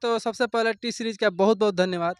तो सबसे पहले टी सीरीज़ का बहुत-बहुत धन्यवाद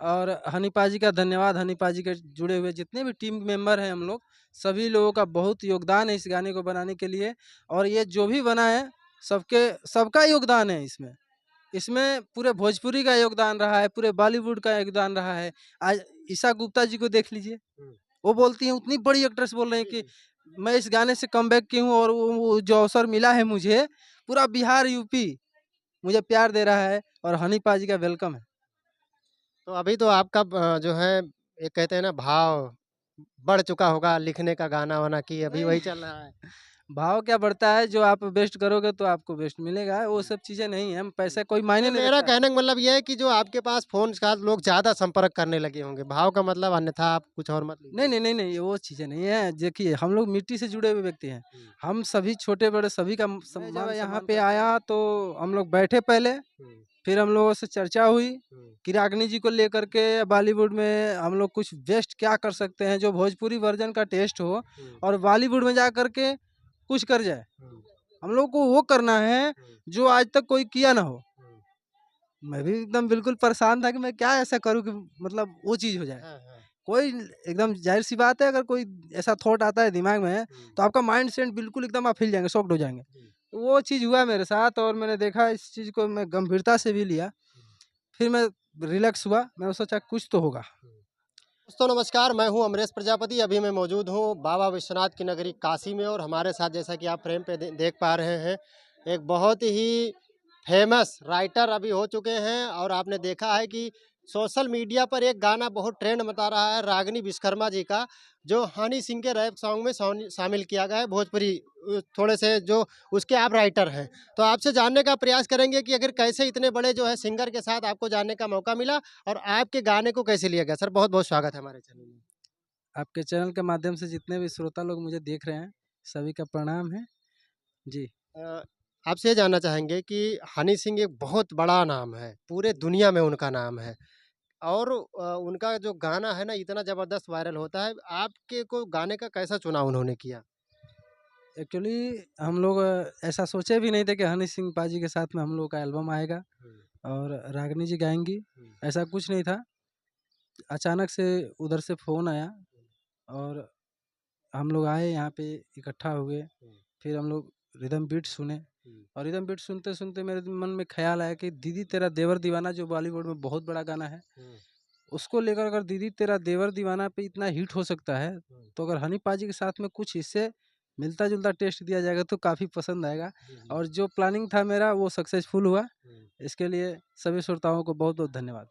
और हनी पाजी का धन्यवाद। हनी पाजी के जुड़े हुए जितने भी टीम मेंबर हैं हम लोग, सभी लोगों का बहुत योगदान है इस गाने को बनाने के लिए और ये जो भी बना है, सबका योगदान है इसमें। इसमें पूरे भोजपुरी का योगदान रहा है, पूरे बॉलीवुड का योगदान रहा है। आज ईशा गुप्ता जी को देख लीजिए, वो बोलती हैं उतनी बड़ी एक्ट्रेस बोल रही हैं कि मैं इस गाने से कमबैक की हूँ और वो जो अवसर मिला है मुझे, पूरा बिहार, यूपी मुझे प्यार दे रहा है और हनी पाजी का वेलकम है। तो अभी तो आपका जो है एक कहते हैं ना भाव बढ़ चुका होगा लिखने का गाना-वाना कि अभी नहीं, वही चल रहा है? भाव क्या बढ़ता है, जो आप बेस्ट करोगे तो आपको बेस्ट मिलेगा, वो सब चीज़ें नहीं हैं, पैसा कोई मायने नहीं, नहीं मेरा रखता है। कहने का मतलब ये है कि जो आपके पास फ़ोन का लोग ज़्यादा संपर्क करने लगे होंगे, भाव का मतलब अन्यथा आप कुछ और मत नहीं, लीजिए। नहीं, नहीं, नहीं, ये वो चीज़ें नहीं है। देखिए, हम लोग मिट्टी से जुड़े हुए व्यक्ति हैं। हुँ, हम सभी छोटे-बड़े सभी का मैं जब सम्मान यहाँ सम्मान पे करता हूँ। आया तो हम लोग बैठे पहले, हुँ, फिर हम लोगों से चर्चा हुई हुँ, कि रागिनी जी को लेकर के बॉलीवुड में हम लोग कुछ बेस्ट क्या कर सकते हैं, जो भोजपुरी वर्ज़न का टेस्ट हो हुँ, और बॉलीवुड में जा कर के कुछ कर जाए। हुँ, हम लोग को वो करना है, हुँ, जो आज तक कोई किया ना हो। हुँ। मैं भी एकदम बिल्कुल परेशान था कि मैं क्या ऐसा करूँ कि मतलब वो चीज़ हो जाए। हाँ, हाँ। कोई एकदम ज़ाहिर-सी बात है, अगर कोई ऐसा थॉट आता है दिमाग में, हुँ, तो आपका माइंड सेट बिल्कुल एकदम आप हिल जाएँगे, शॉक्ड हो जाएँगे। जी, तो वो चीज़ हुआ मेरे साथ और मैंने देखा इस चीज़ को मैं गंभीरता से भी लिया। हुँ, फिर मैं रिलैक्स हुआ, मैंने सोचा कुछ तो होगा। हुँ। दोस्तों नमस्कार, मैं हूँ अमरेश प्रजापति, अभी मैं मौजूद हूँ बाबा विश्वनाथ की नगरी काशी में और हमारे साथ जैसा कि आप फ्रेम पे देख पा रहे हैं, एक बहुत ही फेमस राइटर अभी हो चुके हैं और आपने देखा है कि सोशल मीडिया पर एक गाना बहुत ट्रेंड मचा रहा है रागिनी विश्वकर्मा जी का, जो हनी सिंह के रैप सॉन्ग में शामिल किया गया है भोजपुरी थोड़े से जो उसके आप राइटर हैं। तो आपसे जानने का प्रयास करेंगे कि अगर कैसे इतने बड़े जो है सिंगर के साथ आपको जानने का मौका मिला और आपके गाने को कैसे लिया गया? सर बहुत-बहुत स्वागत है हमारे चैनल में। आपके चैनल के माध्यम से जितने भी श्रोता लोग मुझे देख रहे हैं, सभी का प्रणाम है। जी। अ, आपसे ये जानना चाहेंगे कि हनी सिंह एक बहुत बड़ा नाम है, पूरे दुनिया में उनका नाम है और उनका जो गाना है ना इतना ज़बरदस्त वायरल होता है। आपके को गाने का कैसा चुनाव उन्होंने किया? एक्चुअली हम लोग ऐसा सोचे भी नहीं थे कि हनी सिंह पाजी के साथ में हम लोग का एल्बम आएगा हुँ, और रागिनी जी गाएँगी, हुँ, ऐसा कुछ नहीं था। अचानक से उधर से फ़ोन आया और हम लोग आए यहाँ पे, इकट्ठा हुए, हुँ, फिर हम लोग रिदम बीट सुने हुँ, और रिदम बीट सुनते-सुनते मेरे मन में ख़्याल आया कि दीदी तेरा देवर दीवाना जो बॉलीवुड में बहुत बड़ा गाना है, हुँ, उसको लेकर अगर दीदी तेरा देवर दीवाना पे इतना हिट हो सकता है, हुँ, तो अगर हनी पाजी के साथ में कुछ इससे मिलता-जुलता टेस्ट दिया जाएगा तो काफ़ी पसंद आएगा जी, जी। और जो प्लानिंग था मेरा वो सक्सेसफुल हुआ। हुँ। इसके लिए सभी श्रोताओं को बहुत-बहुत धन्यवाद।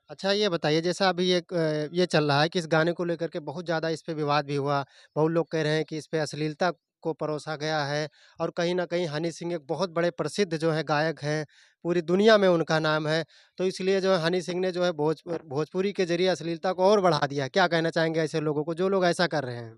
अच्छा ये बताइए जैसा अभी एक ये चल रहा है कि इस गाने को लेकर के बहुत ज़्यादा इस पे विवाद भी हुआ। बहुत लोग कह रहे हैं कि इस पे अश्लीलता को परोसा गया है और कहीं न कहीं हनी सिंह एक बहुत बड़े प्रसिद्ध जो है गायक हैं, पूरी दुनिया में उनका नाम है। तो इसलिए जो है हनी सिंह ने जो है भोजपुरी के ज़रिए अश्लीलता को और बढ़ा दिया। क्या कहना चाहेंगे ऐसे लोगों को जो लोग ऐसा कर रहे हैं?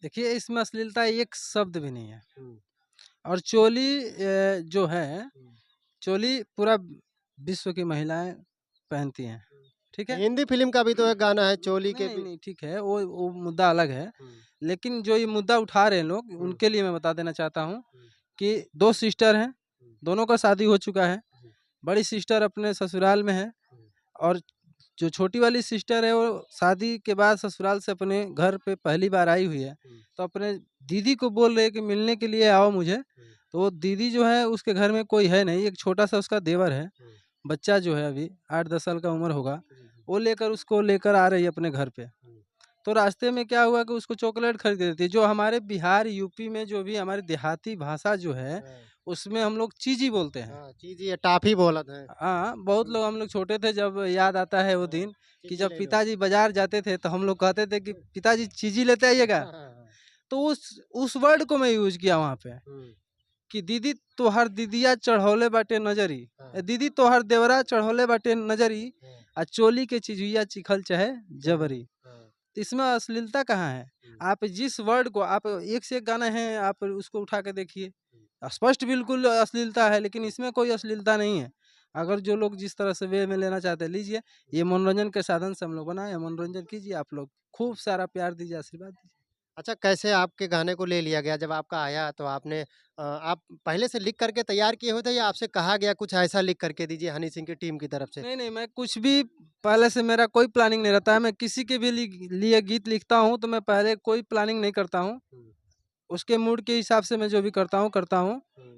देखिए, इसमें अश्लीलता एक शब्द भी नहीं है हुँ, और चोली जो है, हुँ, चोली पूरा विश्व की महिलाएँ पहनती हैं, ठीक हुँ। है? हिंदी फ़िल्म का भी तो एक गाना है चोली नहीं, के नहीं, पी नहीं, ठीक है, वो मुद्दा अलग है। हुँ, लेकिन जो ये मुद्दा उठा रहे हैं लोग, हुँ, उनके लिए मैं बता देना चाहता हूँ हुँ, कि 2 सिस्टर हैं, हुँ, दोनों का शादी हो चुका है। जी, बड़ी सिस्टर अपने ससुराल में है हुँ, और जो छोटी वाली सिस्टर है, वो शादी के बाद ससुराल से अपने घर पे पहली बार आई हुई है। हुँ, तो अपने दीदी को बोल रही है कि मिलने के लिए आओ मुझे। हुँ, तो वो दीदी जो है, उसके घर में कोई है नहीं, एक छोटा-सा उसका देवर है। हुँ, बच्चा जो है अभी 8-10 साल का उम्र होगा, जी, जी, वो लेकर उसको लेकर आ रही है अपने घर पे। हुँ, तो रास्ते में क्या हुआ कि उसको चॉकलेट खरीद के देती है, जो हमारे बिहार, यूपी में जो भी हमारी देहाती भाषा जो है, हाँ। उसमें हम लोग चीज़ी बोलते हैं। हाँ, चीज़ी या टॉफ़ी बोलत हैं। हाँ, बहुत हुँ, लोग, हम लोग छोटे थे जब याद आता है वो हाँ, दिन कि चीज़ी जब ले लो। पिताजी बाज़ार जाते थे तो हम लोग कहते थे कि हुँ, पिताजी चीज़ी लेते आइएगा। हाँ, हाँ, हाँ। तो उस वर्ड को मैं यूज़ किया वहाँ पे हुँ, कि दीदी तोहार दीदिया चढ़ौले बाटे नजरी, हाँ, दीदी तोहार देवरा चढ़ौले बाटे नजरी, हाँ, चोली के चिजुइया चिखल चाहे जबरी। जबरी। हाँ, तो इसमें अश्लीलता कहाँ है? हुँ, आप जिस वर्ड को आप एक से एक गाना है, आप उसको उठा के देखिए। हुँ, स्पष्ट बिल्कुल अश्लीलता है, लेकिन हुँ, इसमें कोई अश्लीलता नहीं है। अगर जो लोग जिस तरह से वे में लेना चाहते हैं लीजिए। हुँ। ये मनोरंजन के साधन से हम लोग बनाए हैं, मनोरंजन कीजिए आप लोग। खूब सारा प्यार दीजिए, आशीर्वाद दीजिए। अच्छा, कैसे आपके गाने को ले लिया गया? जब आपका आया तो आपने आप पहले से लिख करके तैयार किए हुए थे या आपसे कहा गया कुछ ऐसा लिख करके दीजिए हनी सिंह की टीम की तरफ से? नहीं, नहीं, मैं कुछ भी पहले से मेरा कोई प्लानिंग नहीं रहता है। मैं किसी के भी लिए गीत लिखता हूँ तो मैं पहले कोई प्लानिंग नहीं करता हूँ। हुँ, उसके मूड के हिसाब से मैं जो भी करता हूँ, करता हूँ। हुँ,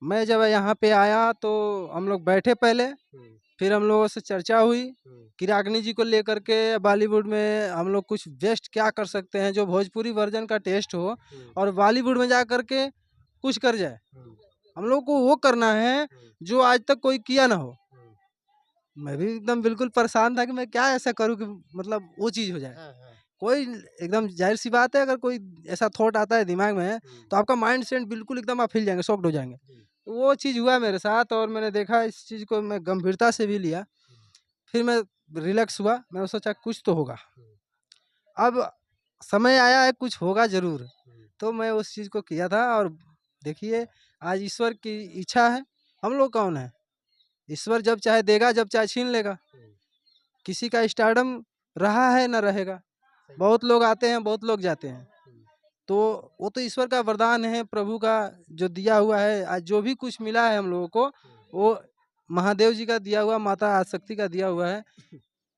मैं जब यहाँ पे आया तो हम लोग बैठे पहले, हुँ, फिर हम लोगों से चर्चा हुई हुँ, कि रागिनी जी को लेकर के बॉलीवुड में हम लोग कुछ बेस्ट क्या कर सकते हैं जो भोजपुरी वर्जन का टेस्ट हो हुँ, और बॉलीवुड में जा कर के कुछ कर जाए। हुँ, हम लोग को वो करना है हुँ, जो आज तक कोई किया ना हो। हुँ। मैं भी एकदम बिल्कुल परेशान था कि मैं क्या ऐसा करूँ कि मतलब वो चीज़ हो जाए। हाँ, हाँ। कोई एकदम ज़ाहिर-सी बात है, अगर कोई ऐसा थॉट आता है दिमाग में हुँ, तो आपका माइंड सेट बिल्कुल एकदम आप हिल जाएँगे, शॉक्ड हो जाएँगे। जी, तो वो चीज़ हुआ मेरे साथ और मैंने देखा इस चीज़ को मैं गंभीरता से भी लिया। हुँ, फिर मैं रिलैक्स हुआ, मैंने सोचा कुछ तो होगा। हुँ, अब समय आया है, कुछ होगा ज़रूर। हुँ, तो मैं उस चीज़ को किया था और देखिए आज ईश्वर की इच्छा है, हम लोग कौन हैं? ईश्वर जब चाहे देगा, जब चाहे छीन लेगा। हुँ, किसी का स्टारडम रहा है ना रहेगा। सही बात। बहुत लोग आते हैं, बहुत लोग जाते हैं। हुँ, तो वो तो ईश्वर का वरदान है, प्रभु का जो दिया हुआ है। आज जो भी कुछ मिला है हम लोगों को, हुँ। वो महादेव जी का दिया हुआ, माता आदिशक्ति का दिया हुआ है।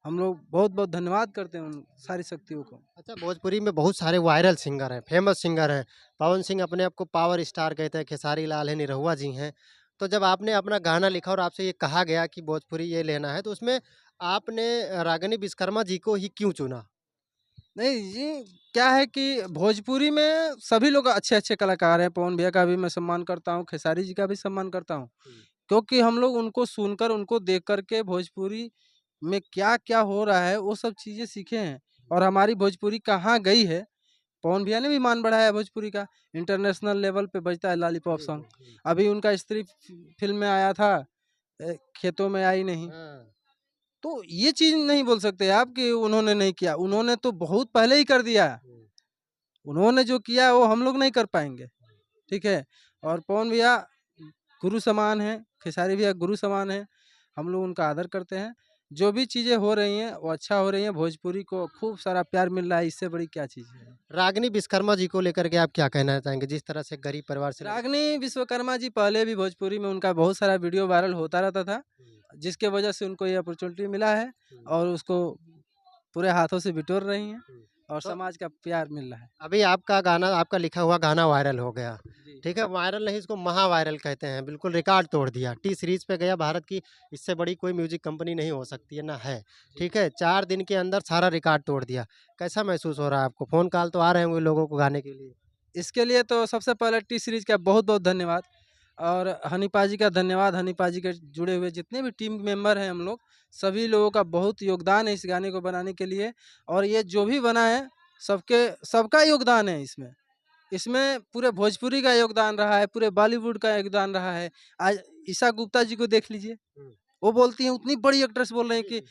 हम लोग बहुत-बहुत धन्यवाद करते हैं उन सारी शक्तियों को। अच्छा, भोजपुरी में बहुत सारे वायरल सिंगर हैं, फेमस सिंगर हैं। पवन सिंह अपने आप को पावर स्टार कहते हैं, खेसारी लाल हैं, निरहुआ जी हैं। तो जब आपने अपना गाना लिखा और आपसे ये कहा गया कि भोजपुरी ये लेना है, तो उसमें आपने रागिनी विश्वकर्मा जी को ही क्यों चुना? नहीं जी, क्या है कि भोजपुरी में सभी लोग अच्छे-अच्छे कलाकार हैं। पवन भैया का भी मैं सम्मान करता हूँ, खेसारी जी का भी सम्मान करता हूँ। हुँ, क्योंकि हम लोग उनको सुनकर, उनको देख कर के भोजपुरी में क्या-क्या हो रहा है, वो सब चीज़ें सीखे हैं हुँ, और हमारी भोजपुरी कहाँ गई है। पवन भैया ने भी मान बढ़ाया है भोजपुरी का, इंटरनेशनल लेवल पे बजता है लॉलीपॉप हुँ, सॉन्ग। हुँ, हुँ। अभी उनका स्त्री फ़िल्म में आया था खेतों में आई नहीं। हाँ। तो ये चीज़ नहीं बोल सकते आप कि उन्होंने नहीं किया, उन्होंने तो बहुत पहले ही कर दिया। हुँ, उन्होंने जो किया वो हम लोग नहीं कर पाएँगे, ठीक है? और पवन भैया गुरु समान हैं, खेसारी भैया गुरु समान हैं, हम लोग उनका आदर करते हैं। जो भी चीज़ें हो रही हैं, वो अच्छा हो रही हैं, भोजपुरी को खूब सारा प्यार मिल रहा है, इससे बड़ी क्या चीज़ है। रागिनी विश्वकर्मा जी को लेकर के आप क्या कहना चाहेंगे? जिस तरह से गरीब परिवार से लड़के रागिनी विश्वकर्मा जी पहले भी भोजपुरी में उनका बहुत सारा वीडियो वायरल होता रहता था, हुँ, जिसके वजह से उनको ये अपॉर्च्युनिटी मिला है हुँ, और उसको पूरे हाथों से बिटोर रही हैं हुँ। और तो समाज का प्यार मिल रहा है। अभी आपका गाना आपका लिखा हुआ गाना वायरल हो गया, जी। ठीक है? वायरल नहीं इसको महा वायरल कहते हैं, बिल्कुल रिकॉर्ड तोड़ दिया। टी सीरीज़ पे गया, भारत की इससे बड़ी कोई म्यूज़िक कंपनी नहीं हो सकती है, ना है, जी। ठीक है? 4 दिन के अंदर सारा रिकॉर्ड तोड़ दिया। कैसा महसूस हो रहा है आपको? फ़ोन कॉल तो आ रहे होंगे लोगों को गाने के लिए? इसके लिए तो सबसे पहले टी सीरीज़ का बहुत-बहुत धन्यवाद और हनी पाजी का धन्यवाद। हनी पाजी के जुड़े हुए जितने भी टीम मेंबर हैं हम लोग, सभी लोगों का बहुत योगदान है इस गाने को बनाने के लिए और ये जो भी बना है, सबका योगदान है इसमें। इसमें पूरे भोजपुरी का योगदान रहा है, पूरे बॉलीवुड का योगदान रहा है। आज ईशा गुप्ता जी को देख लीजिए, हुँ। वो बोलती हैं उतनी बड़ी एक्ट्रेस बोल रही हैं जी, कि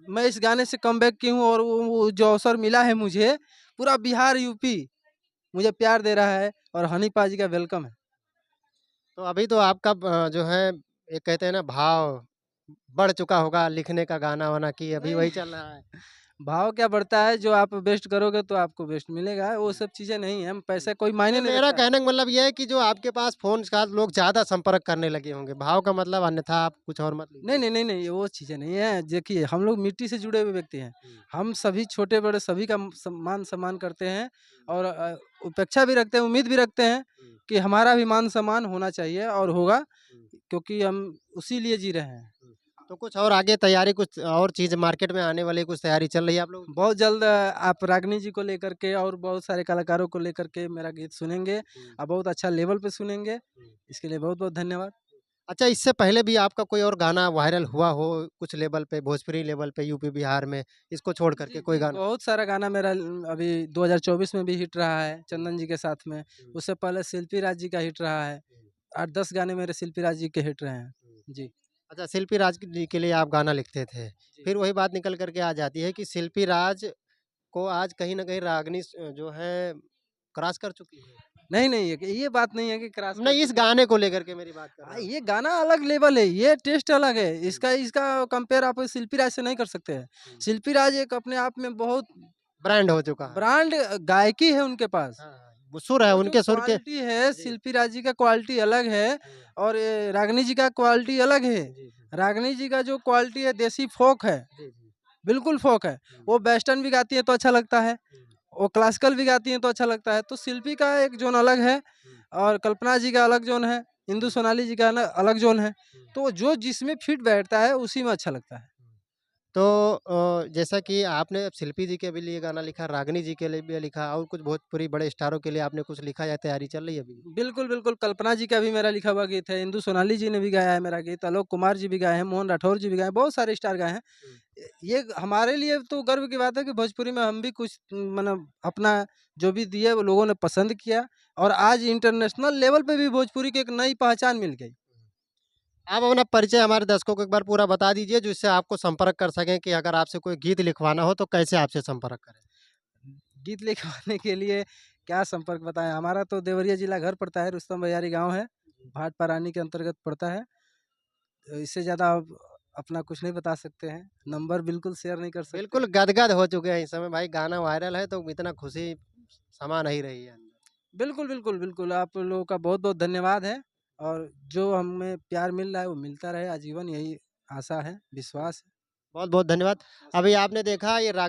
जी। मैं इस गाने से कमबैक की हूँ और वो जो अवसर मिला है मुझे, पूरा बिहार, यूपी मुझे प्यार दे रहा है और हनी पाजी का वेलकम है। तो अभी तो आपका जो है एक कहते हैं ना भाव बढ़ चुका होगा लिखने का गाना-वाना कि अभी नहीं, वही चल रहा है? भाव क्या बढ़ता है, जो आप बेस्ट करोगे तो आपको बेस्ट मिलेगा, वो हुँ। सब चीज़ें नहीं हैं, हुँ। पैसा कोई मायने नहीं, नहीं मेरा रखता है। कहने का मतलब ये है कि जो आपके पास फ़ोन के साथ लोग ज़्यादा संपर्क करने लगे होंगे, भाव का मतलब अन्यथा आप कुछ और मत नहीं, लीजिए। नहीं, नहीं, नहीं, ये वो चीज़ें नहीं है। देखिए, हम लोग मिट्टी से जुड़े हुए व्यक्ति हैं। हुँ, हम सभी छोटे-बड़े सभी का मान-सम्मान करते हैं हुँ, और उपेक्षा भी रखते हैं, उम्मीद भी रखते हैं हुँ, कि हमारा भी मान-सम्मान होना चाहिए और होगा, हुँ, क्योंकि हम उसी लिए जी रहे हैं। हुँ। तो कुछ और आगे तैयारी कुछ और चीज़ मार्केट में आने वाली कुछ तैयारी चल रही है आप लोगों की? बहुत जल्द आप रागिनी जी को लेकर के और बहुत सारे कलाकारों को लेकर के मेरा गीत सुनेंगे हुँ, बहुत अच्छा लेवल पे सुनेंगे। हुँ। इसके लिए बहुत-बहुत धन्यवाद। अच्छा इससे पहले भी आपका कोई और गाना वायरल हुआ हो कुछ लेवल पे, भोजपुरी लेवल पे यूपी, बिहार में, इसको छोड़ कर के जी, कोई जी, गाना? बहुत सारा गाना मेरा अभी 2024 में भी हिट रहा है, हुँ, चंदन जी के साथ में। हुँ, उससे पहले शिल्पी राज जी का हिट रहा है। हुँ, 8-10 गाने मेरे शिल्पी राज जी के हिट रहे हैं। हुँ। जी, अच्छा शिल्पी राज जी के लिए आप गाना लिखते थे। जी। फिर वही बात निकल कर के आ जाती है कि शिल्पी राज को आज कहीं न कहीं रागनी जो है क्रॉस कर चुकी है। नहीं, नहीं, ये बात नहीं है कि क्रॉस कर नहीं, इस चुकी है। गाने को लेकर के मेरी बात कर रहा हूँ। ये गाना अलग लेवल है, ये टेस्ट अलग है। हुँ, इसका इसका कंपेयर आप शिल्पी राज से नहीं कर सकते हैं। हुँ, शिल्पी राज एक अपने आप में बहुत ब्रांड हो चुका है। ब्रांड गायकी है उनके पास। हाँ, हाँ, वो सुर है, वो जो उनके सुर के। क्वालिटी है, जी। शिल्पी राज जी का क्वालिटी अलग है हुँ, और ये रागिनी जी का क्वालिटी अलग है। जी, जी। रागिनी जी का जो क्वालिटी है देसी फ़ोक है, जी, जी। बिल्कुल फ़ोक है। हुँ, वो वेस्टर्न भी गाती हैं तो अच्छा लगता है, हुँ, वो क्लासिकल भी गाती हैं तो अच्छा लगता है। तो शिल्पी का एक ज़ोन अलग है हुँ, और कल्पना जी का अलग ज़ोन है, इंदु हुँ, सोनाली जी का ना अलग ज़ोन है। हुँ, तो जो जिसमें फिट बैठता है उसी में अच्छा लगता है। हुँ। तो जैसा कि आपने अब शिल्पी जी के भी लिए गाना लिखा, रागिनी जी के लिए भी लिखा और कुछ भोजपुरी बड़े स्टारों के लिए आपने कुछ लिखा या तैयारी चल रही है अभी? बिल्कुल, बिल्कुल, कल्पना जी का भी मेरा लिखा हुआ गीत है, इंदु सोनाली जी ने भी गाया है मेरा गीत, आलोक कुमार जी भी गाए हैं, मोहन राठौर जी भी गाए हैं, बहुत सारे स्टार गाए हैं। हुँ। ये हमारे लिए तो गर्व की बात है कि भोजपुरी में हम भी कुछ मतलब अपना जो भी दिए वो लोगों ने पसंद किया और आज इंटरनेशनल लेवल पे भी भोजपुरी की एक नई पहचान मिल गई। आप अपना परिचय हमारे दर्शकों को एक बार पूरा बता दीजिए जिससे आपको संपर्क कर सकें कि अगर आपसे कोई गीत लिखवाना हो तो कैसे आपसे संपर्क करें? गीत लिखवाने के लिए क्या संपर्क बताएँ, हमारा तो देवरिया जिला घर पड़ता है, रुस्तम बयारी गाँव है, भाट परानी के अंतर्गत पड़ता है। इससे ज़्यादा अब अपना कुछ नहीं बता सकते हैं, नंबर बिल्कुल शेयर नहीं कर सकते बिल्कुल हैं। गदगद हो चुके हैं इस समय भाई गाना वायरल है तो इतना खुशी समा नहीं रही है अंदर। बिल्कुल, बिल्कुल, बिल्कुल, आप लोगों का बहुत-बहुत धन्यवाद है और जो हमें प्यार मिल रहा है, वो मिलता रहे आजीवन यही आशा है, विश्वास है। बहुत-बहुत धन्यवाद। अभी आपने देखा ये रा